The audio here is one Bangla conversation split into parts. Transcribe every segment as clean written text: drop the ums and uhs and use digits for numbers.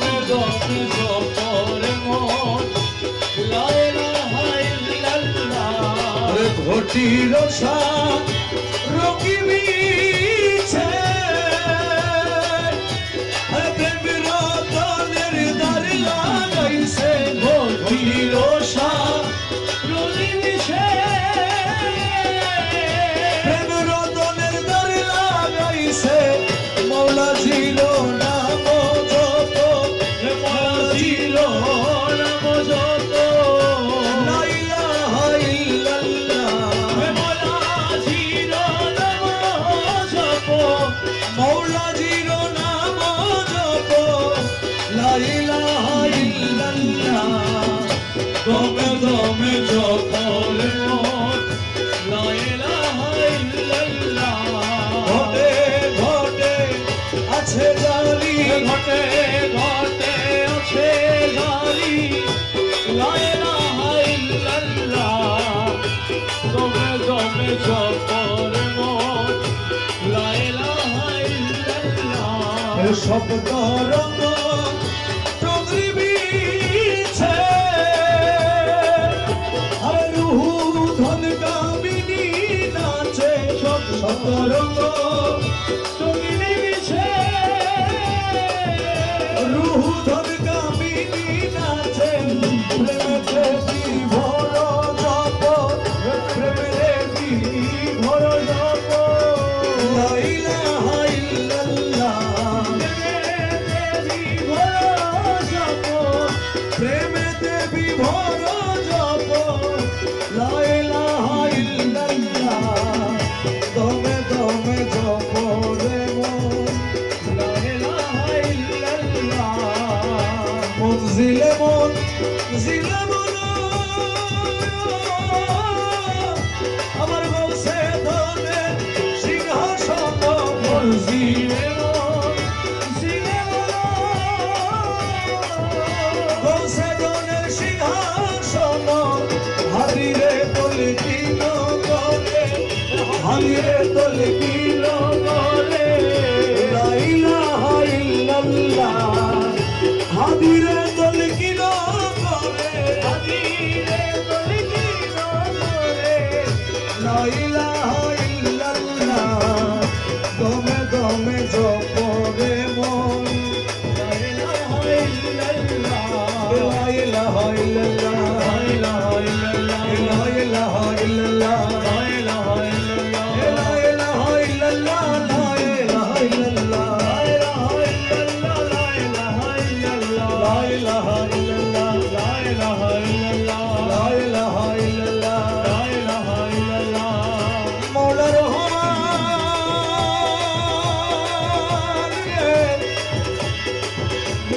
দমে দমে জপরে মন লা ইলাহা ইল্লাল্লাহ ঘটিল সাত রকিবি দমে দমে জপরে মন লা ইলাহা ইল্লাল্লাহ ঘটে ঘটে আছে জারি ঘটে ঘটে আছে জারি লা ইলাহা ইল্লাল্লাহ দমে দমে জপরে মন লা ইলাহা ইল্লাল্লাহ শব্দ রঙ্গ রঙ্গ তুমি মিছে রুহু ধন কামিনী নাচে প্রেমেতে বিভোর জপ প্রেমেতে বিভোর জপ লা ইলাহা ইল্লাল্লাহ প্রেমেতে বিভোর জপ প্রেমেতে বিভোর জপ লা ইলাহা ইল্লাল্লাহ দমে দমে জপরে মন লা ইলাহা ইল্লাল্লাহ মনজিলে মন জিলে মন আমার গৌসে ধনের সিংহাসন মনজিলে মন জিলে মন গৌসে ধনের সিংহাসন হারিরে পলিটিন করে হারিরে তলকিল করে লা ইলাহা ইল্লাল্লাহ হাদিরে তলকিল করে হাদিরে তলকিল করে লা ইলাহা ইল্লাল্লাহ দমে দমে জপরে মন লা ইলাহা ইল্লাল্লাহ লা ইলাহা ইল্লাল্লাহ লা ইলাহা ইল্লাল্লাহ লা ইলাহা ইল্লাল্লাহ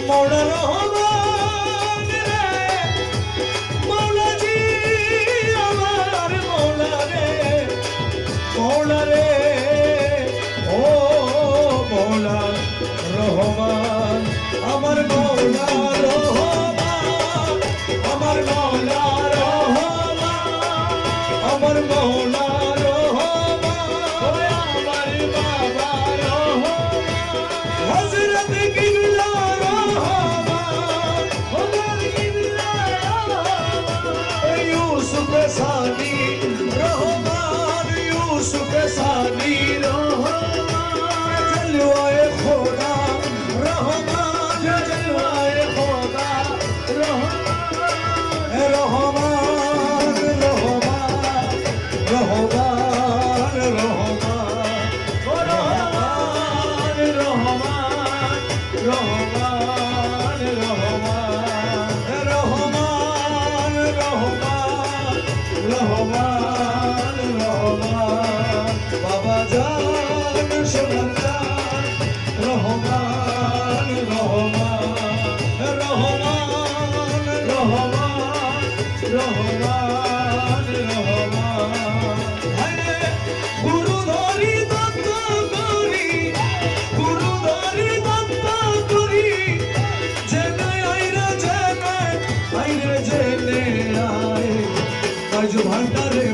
মৌলা রহমান রে মৌলাজি আমার মৌলা রে ও মৌলা রহমান আমার মৌলা রহমান আমার মৌলা রহমান আমার মৌলা রহমান আমার বাবা রহমান হযরত কিবলা सानी रहमान यूसुफ सानी रहमान जलवाए खुदा रहमान जलवाए खुदा रहमान रहमान रहमान रहमान रहमान रहमान रहमान रहमान रहमान रहमान बाबा जान सोनार जान रहमान रहमान रहमान रहमान रहमान हरे गुरु धरी दत्त करी जेने आइरे जेने आए आज भंडारे